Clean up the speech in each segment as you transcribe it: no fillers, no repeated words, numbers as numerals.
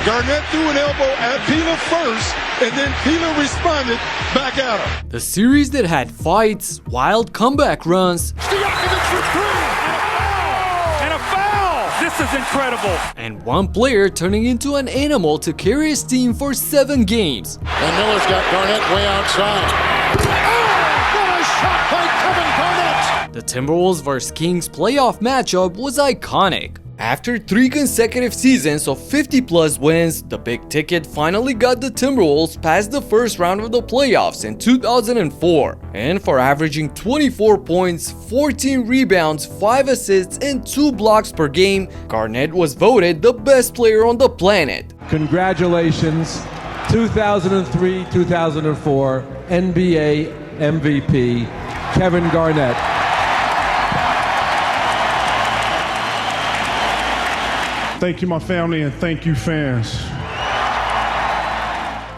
Garnett threw an elbow at Peja first, and then Peja responded back at him. The series that had fights, wild comeback runs, Stojakovic for three! And a foul! This is incredible! and one player turning into an animal to carry his team for 7 games. And Miller's got Garnett way outside. Oh, what a shot by Kevin Garnett! The Timberwolves vs Kings playoff matchup was iconic. After 3 consecutive seasons of 50-plus wins, the big ticket finally got the Timberwolves past the first round of the playoffs in 2004. And for averaging 24 points, 14 rebounds, 5 assists, and 2 blocks per game, Garnett was voted the best player on the planet. Congratulations, 2003-2004 NBA MVP, Kevin Garnett. Thank you, my family, and thank you, fans.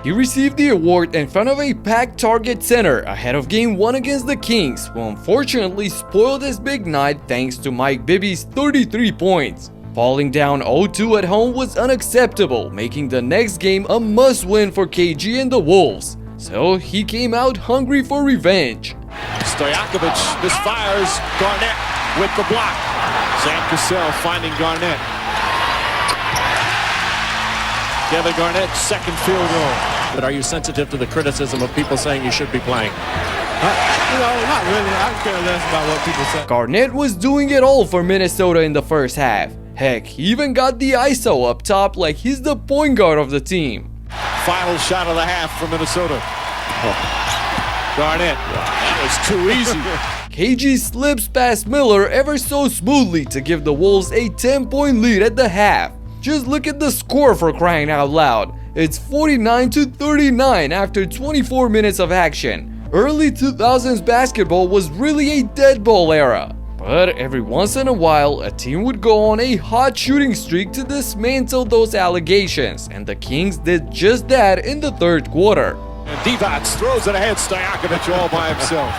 He received the award in front of a packed Target Center ahead of Game 1 against the Kings, who unfortunately spoiled his big night thanks to Mike Bibby's 33 points. Falling down 0-2 at home was unacceptable, making the next game a must-win for KG and the Wolves. So he came out hungry for revenge. Stojakovic misfires. Garnett with the block. Sam Cassell finding Garnett. Kevin Garnett's second field goal. But are you sensitive to the criticism of people saying you should be playing? Not really. I care less about what people say. Garnett was doing it all for Minnesota in the first half. Heck, he even got the ISO up top like he's the point guard of the team. Final shot of the half for Minnesota. Garnett. That was too easy. KG slips past Miller ever so smoothly to give the Wolves a 10-point lead at the half. Just look at the score, for crying out loud. It's 49-39 after 24 minutes of action. Early 2000s basketball was really a dead ball era. But every once in a while, a team would go on a hot shooting streak to dismantle those allegations, and the Kings did just that in the third quarter. And Divac throws it ahead. Stojakovic all by himself.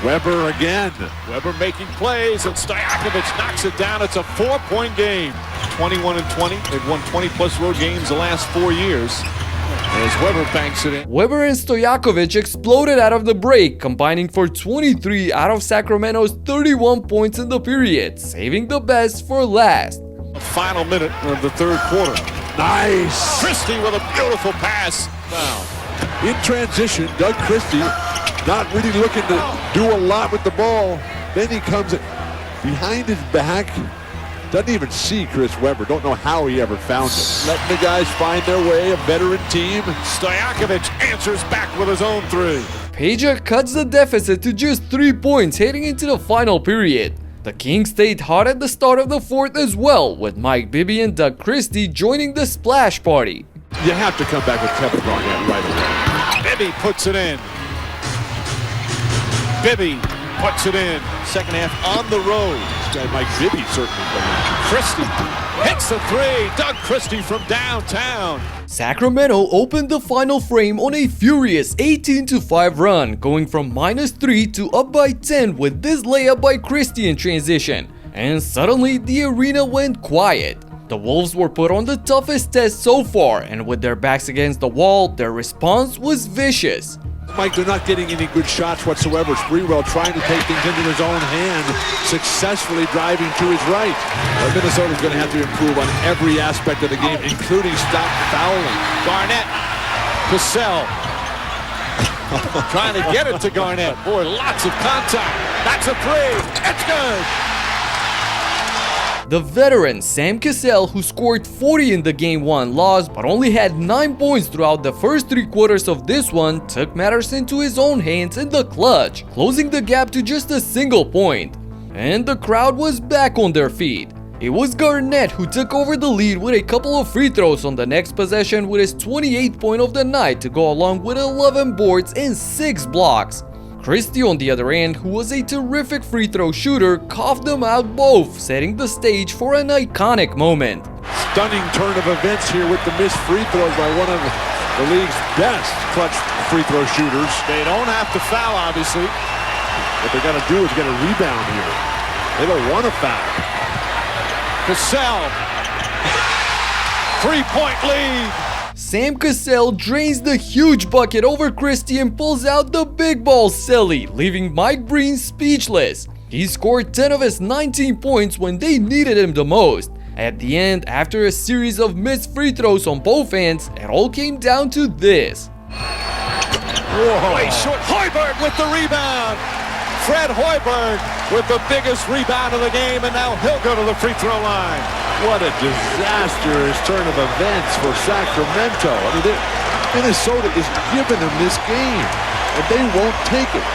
Weber again. Weber making plays, and Stojakovic knocks it down. It's a 4-point game. 21-20. They've won 20-plus road games the last 4 years. As Weber banks it in. Weber and Stojakovic exploded out of the break, combining for 23 out of Sacramento's 31 points in the period, saving the best for last. Final minute of the third quarter. Nice! Christie with a beautiful pass. Wow. In transition, Doug Christie not really looking to do a lot with the ball. Then he comes behind his back. Doesn't even see Chris Webber. Don't know how he ever found it. Letting the guys find their way, a veteran team. Stojakovic answers back with his own 3. Peja cuts the deficit to just 3 points heading into the final period. The Kings stayed hot at the start of the fourth as well, with Mike Bibby and Doug Christie joining the splash party. You have to come back with Kevin Garnett right away. Bibby puts it in. Bibby puts it in. Second half on the road. This guy Mike Bibby certainly believes. Christie hits the 3. Doug Christie from downtown. Sacramento opened the final frame on a furious 18-5 run, going from -3 to up by 10 with this layup by Christie in transition. And suddenly the arena went quiet. The Wolves were put on the toughest test so far, and with their backs against the wall, their response was vicious. Mike, they're not getting any good shots whatsoever. Sprewell trying to take things into his own hand, successfully driving to his right. But Minnesota's going to have to improve on every aspect of the game, including stop fouling. Garnett, Cassell, trying to get it to Garnett. Boy, lots of contact. That's a 3. It's good. The veteran Sam Cassell, who scored 40 in the Game 1 loss but only had 9 points throughout the first 3 quarters of this one, took matters into his own hands in the clutch, closing the gap to just a single point. And the crowd was back on their feet. It was Garnett who took over the lead with a couple of free throws on the next possession with his 28th point of the night to go along with 11 boards and 6 blocks. Christie, on the other end, who was a terrific free throw shooter, coughed them out both, setting the stage for an iconic moment. Stunning turn of events here with the missed free throws by one of the league's best clutch free throw shooters. They don't have to foul, obviously. What they got to do is get a rebound here. They don't want to foul. Cassell. 3-point lead. Sam Cassell drains the huge bucket over Christie and pulls out the big ball celly, leaving Mike Breen speechless. He scored 10 of his 19 points when they needed him the most. At the end, after a series of missed free throws on both ends, it all came down to this. Way short. Hoiberg with the rebound. Fred Hoiberg with the biggest rebound of the game, and now he'll go to the free throw line. What a disastrous turn of events for Sacramento. I mean, Minnesota is giving them this game, and they won't take it.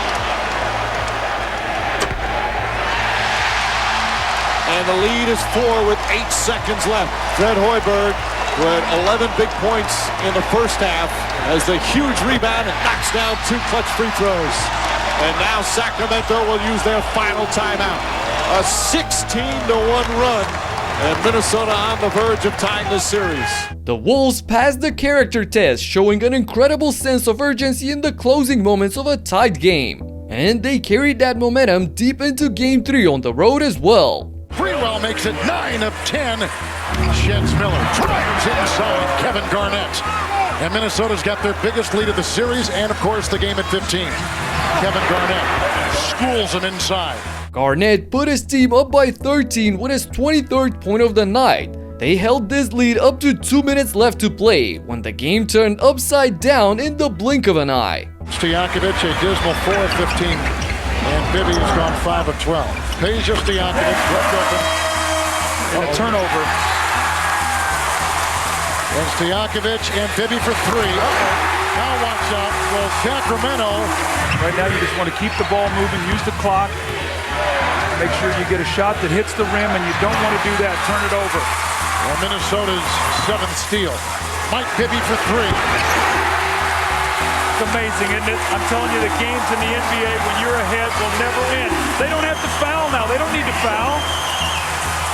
And the lead is 4 with 8 seconds left. Fred Hoiberg with 11 big points in the first half has the huge rebound and knocks down 2 clutch free throws. And now Sacramento will use their final timeout. A 16-1 run, and Minnesota on the verge of tying this series. The Wolves passed the character test, showing an incredible sense of urgency in the closing moments of a tight game. And they carried that momentum deep into Game 3 on the road as well. Freewell makes it 9 of 10. Sheds Miller drives inside Kevin Garnett. And Minnesota's got their biggest lead of the series and, of course, the game at 15. Kevin Garnett schools him inside. Garnett put his team up by 13 with his 23rd point of the night. They held this lead up to 2 minutes left to play when the game turned upside down in the blink of an eye. Stojakovic, a dismal 4 of 15. And Bibby has gone 5 of 12. Peja Stojakovic left open. And a turnover. And Stojakovic and Bibby for 3. Now watch out. Well, Sacramento. Right now you just want to keep the ball moving, use the clock. Make sure you get a shot that hits the rim, and you don't want to do that. Turn it over. Well, Minnesota's 7th steal. Mike Bibby for 3. It's amazing, isn't it? I'm telling you, the games in the NBA, when you're ahead, will never end. They don't have to foul now. They don't need to foul.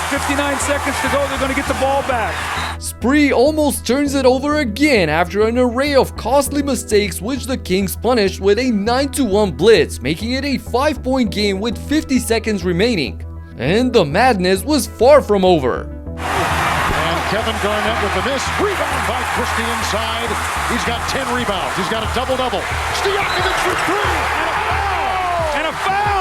59 seconds to go. They're going to get the ball back. Spree almost turns it over again after an array of costly mistakes, which the Kings punished with a 9-1 blitz, making it a 5-point game with 50 seconds remaining. And the madness was far from over. And Kevin Garnett with the miss. Rebound by Christie inside. He's got 10 rebounds. He's got a double-double. Stojakovic for 3. And a foul!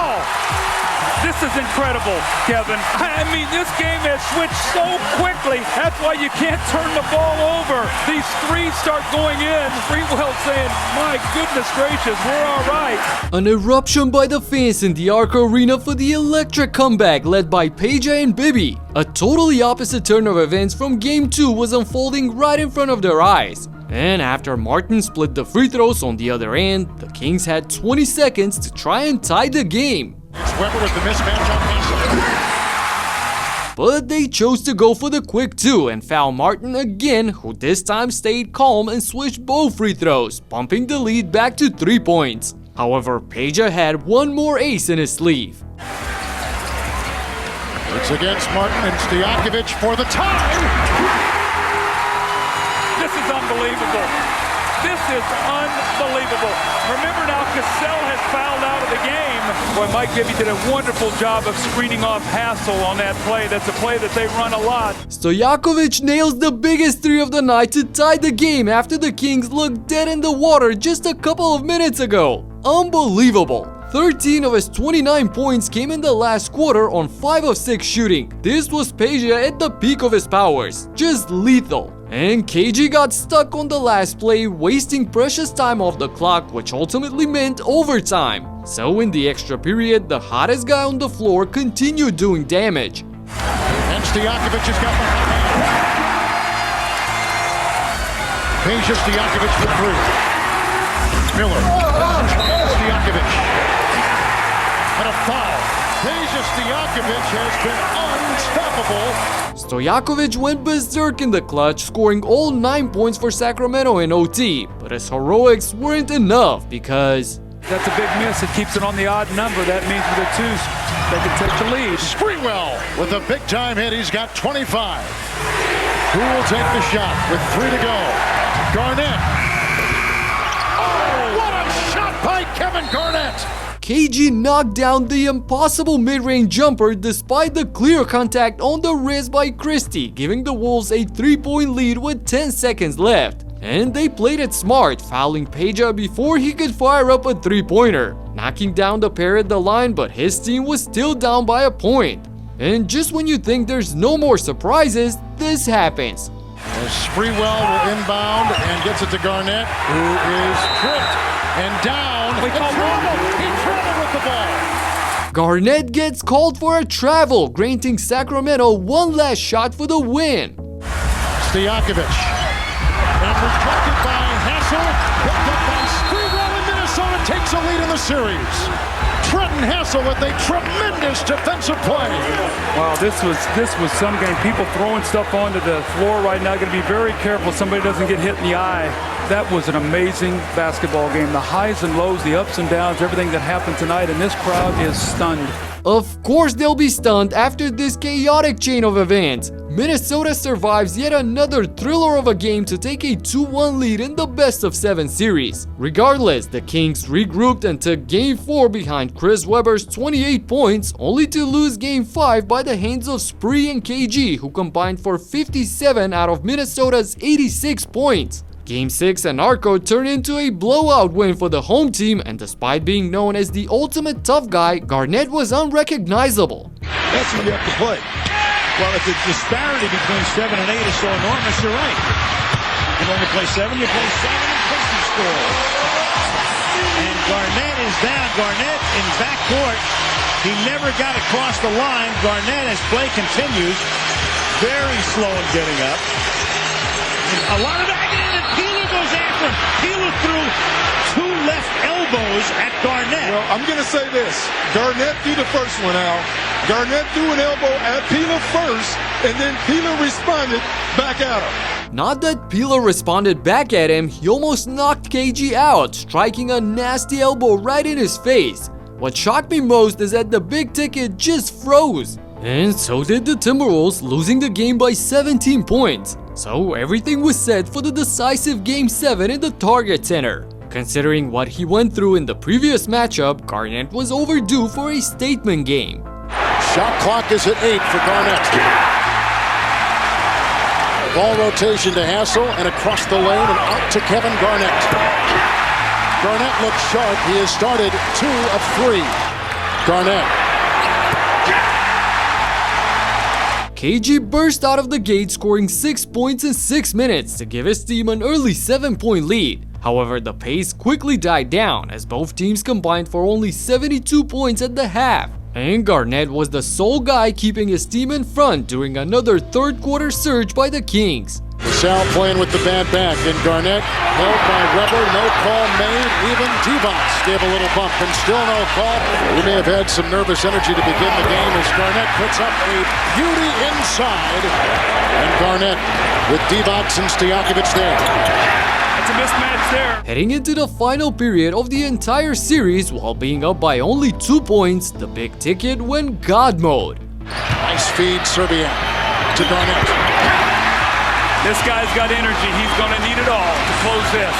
This is incredible, Kevin. I mean, this game has switched so quickly. That's why you can't turn the ball over. These threes start going in. Freewell saying, my goodness gracious, we're all right. An eruption by the fans in the Arc Arena for the electric comeback led by Peja and Bibby. A totally opposite turn of events from Game 2 was unfolding right in front of their eyes. And after Martin split the free throws on the other end, the Kings had 20 seconds to try and tie the game. Weber with the mismatch on Cassell. But they chose to go for the quick 2 and foul Martin again, who this time stayed calm and switched both free throws, bumping the lead back to 3 points. However, Peja had one more ace in his sleeve. It's against Martin and Stojakovic for the tie. This is unbelievable. This is unbelievable. Remember now, Cassell has fouled out of the game. Boy, Mike Bibby did a wonderful job of screening off Hassel on that play. That's a play that they run a lot. Stojakovic nails the biggest 3 of the night to tie the game after the Kings looked dead in the water just a couple of minutes ago. Unbelievable. 13 of his 29 points came in the last quarter on 5 of 6 shooting. This was Peja at the peak of his powers. Just lethal. And KG got stuck on the last play, wasting precious time off the clock, which ultimately meant overtime. So in the extra period, the hottest guy on the floor continued doing damage. And Stojakovic has got the hot hand. Peja Stojakovic for 3. Miller. Stojakovic. And a foul. Peja Stojakovic has been unstoppable. Stojakovic went berserk in the clutch, scoring all 9 points for Sacramento in OT, but his heroics weren't enough because... That's a big miss. It keeps it on the odd number. That means with a 2, they can take the lead. Freewell with a big-time hit. He's got 25. Who will take the shot with 3 to go? Garnett. Oh, what a shot by Kevin Garnett! KG knocked down the impossible mid-range jumper despite the clear contact on the wrist by Christie, giving the Wolves a 3-point lead with 10 seconds left. And they played it smart, fouling Peja before he could fire up a 3-pointer, knocking down the pair at the line, but his team was still down by a point. And just when you think there's no more surprises, this happens. As Sprewell will inbound and gets it to Garnett, who is tripped and down. He traveled with the ball. Garnett gets called for a travel, granting Sacramento one last shot for the win. Stojakovic. And rejected by Hassel. Picked up by Sprewell, and Minnesota takes a lead in the series. Trenton Hassel with a tremendous defensive play. Wow, this was some game. People throwing stuff onto the floor right now. Going to be very careful somebody doesn't get hit in the eye. That was an amazing basketball game. The highs and lows, the ups and downs, everything that happened tonight, and this crowd is stunned. Of course they'll be stunned after this chaotic chain of events. Minnesota survives yet another thriller of a game to take a 2-1 lead in the best-of-7 series. Regardless, the Kings regrouped and took Game 4 behind Chris Webber's 28 points, only to lose Game 5 by the hands of Spree and KG, who combined for 57 out of Minnesota's 86 points. Game 6 and Arco turned into a blowout win for the home team, and despite being known as the ultimate tough guy, Garnett was unrecognizable. That's what you have to play. Well, if the disparity between 7 and 8 is so enormous, you're right. You can only play 7, you play 7, and Christie scores. And Garnett is down. Garnett in backcourt. He never got across the line. Garnett, as play continues, very slow in getting up. A lot of agony, and Peja goes after him. Peja threw 2 left elbows at Garnett. Well, I'm going to say this. Garnett threw the first one out. Garnett threw an elbow at Peja first, and then Peja responded back at him. Not that Peja responded back at him, he almost knocked KG out, striking a nasty elbow right in his face. What shocked me most is that the big ticket just froze. And so did the Timberwolves, losing the game by 17 points. So everything was set for the decisive Game 7 in the Target Center. Considering what he went through in the previous matchup, Garnett was overdue for a statement game. Shot clock is at 8 for Garnett. Ball rotation to Hassel and across the lane and out to Kevin Garnett. Garnett looks sharp. He has started 2 of 3. Garnett. KG burst out of the gate, scoring 6 points in 6 minutes to give his team an early 7-point lead. However, the pace quickly died down as both teams combined for only 72 points at the half. And Garnett was the sole guy keeping his team in front during another third-quarter surge by the Kings. Cassell playing with the bad back, and Garnett held by Weber, no call made. Even Divac gave a little bump, and still no call. We may have had some nervous energy to begin the game as Garnett puts up a beauty inside. And Garnett with Divac and Stojakovic there. That's a mismatch there. Heading into the final period of the entire series while being up by only 2 points, the big ticket went God mode. Nice feed, Serbia to Garnett. This guy's got energy. He's going to need it all to close this.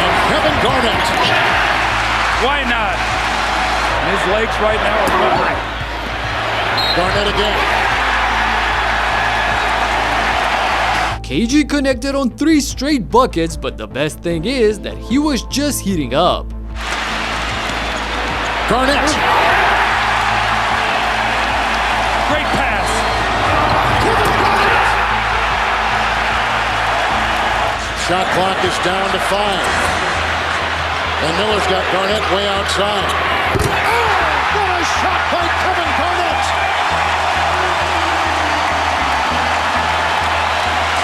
And Kevin Garnett. Why not? His legs right now are moving. Garnett again. KG connected on 3 straight buckets, but the best thing is that he was just heating up. Garnett. Great pass. Shot clock is down to 5. And Miller's got Garnett way outside. Oh, what a shot by Kevin Garnett!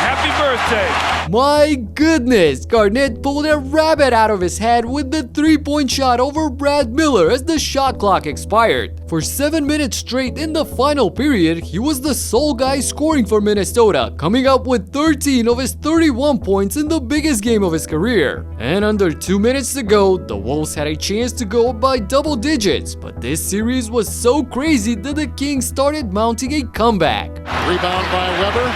Happy birthday. My goodness, Garnett pulled a rabbit out of his hat with the 3-point shot over Brad Miller as the shot clock expired. For 7 minutes straight in the final period, he was the sole guy scoring for Minnesota, coming up with 13 of his 31 points in the biggest game of his career. And under 2 minutes to go, the Wolves had a chance to go up by double digits, but this series was so crazy that the Kings started mounting a comeback. Rebound by Weber.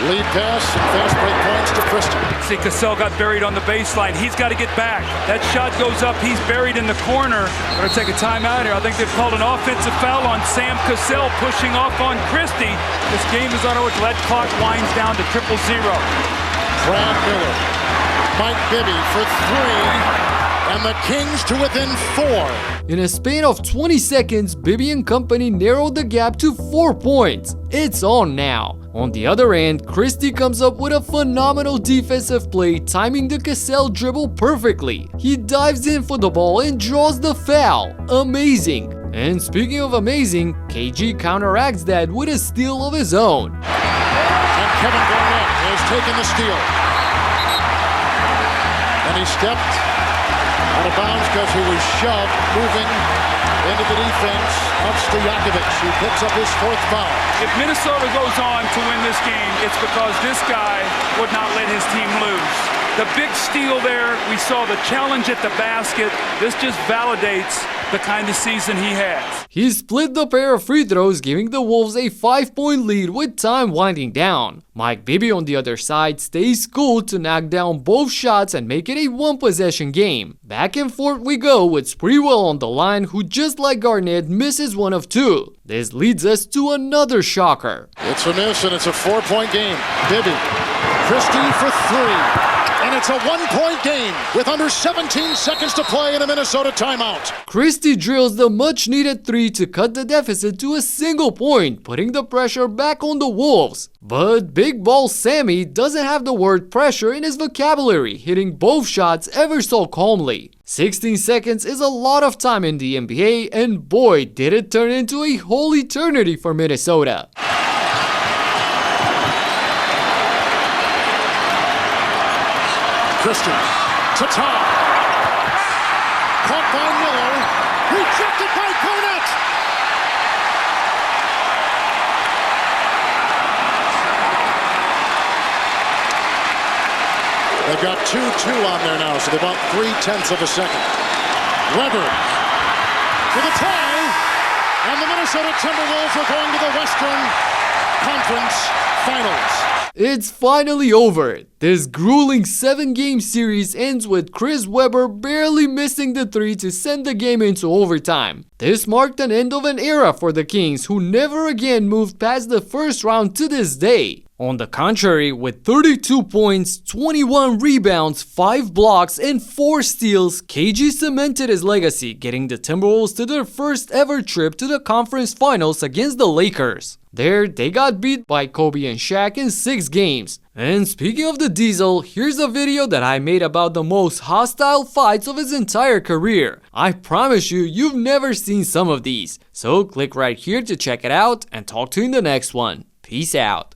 Lead pass and fast break points to Christie. See, Cassell got buried on the baseline. He's got to get back. That shot goes up. He's buried in the corner. We're going to take a timeout here. I think they've called an offensive foul on Sam Cassell pushing off on Christie. This game is on its lead clock winds down to 0-0. Brad Miller. Mike Bibby for 3. And the Kings to within 4. In a span of 20 seconds, Bibby and company narrowed the gap to 4 points. It's on now. On the other end, Christie comes up with a phenomenal defensive play, timing the Cassell dribble perfectly. He dives in for the ball and draws the foul. Amazing. And speaking of amazing, KG counteracts that with a steal of his own. And Kevin Garnett has taken the steal. And he stepped out of bounds because he was shoved, moving into the defense of Stojakovic, who picks up his 4th foul. If Minnesota goes on to win this game, it's because this guy would not let his team lose. The big steal there, we saw the challenge at the basket. This just validates the kind of season he has. He split the pair of free throws, giving the Wolves a 5-point lead with time winding down. Mike Bibby on the other side stays cool to knock down both shots and make it a 1-possession game. Back and forth we go with Sprewell on the line, who just like Garnett misses 1 of 2. This leads us to another shocker. It's a miss and it's a 4-point game. Bibby, Christie for 3. And it's a 1-point game with under 17 seconds to play in a Minnesota timeout. Christie drills the much-needed 3 to cut the deficit to a single point, putting the pressure back on the Wolves. But Big Ball Sammy doesn't have the word pressure in his vocabulary, hitting both shots ever so calmly. 16 seconds is a lot of time in the NBA, and boy, did it turn into a whole eternity for Minnesota. Christie to top. Caught by Miller. Rejected by Garnett. They've got 2-2 on there now, so they're about 0.3 of a second. Weber for the tie. And the Minnesota Timberwolves are going to the Western Conference Finals. It's finally over. This grueling 7-game series ends with Chris Webber barely missing the 3 to send the game into overtime. This marked an end of an era for the Kings, who never again moved past the first round to this day. On the contrary, with 32 points, 21 rebounds, 5 blocks, and 4 steals, KG cemented his legacy, getting the Timberwolves to their first ever trip to the conference finals against the Lakers. There, they got beat by Kobe and Shaq in 6 games. And speaking of the Diesel, here's a video that I made about the most hostile fights of his entire career. I promise you, you've never seen some of these. So click right here to check it out, and talk to you in the next one. Peace out.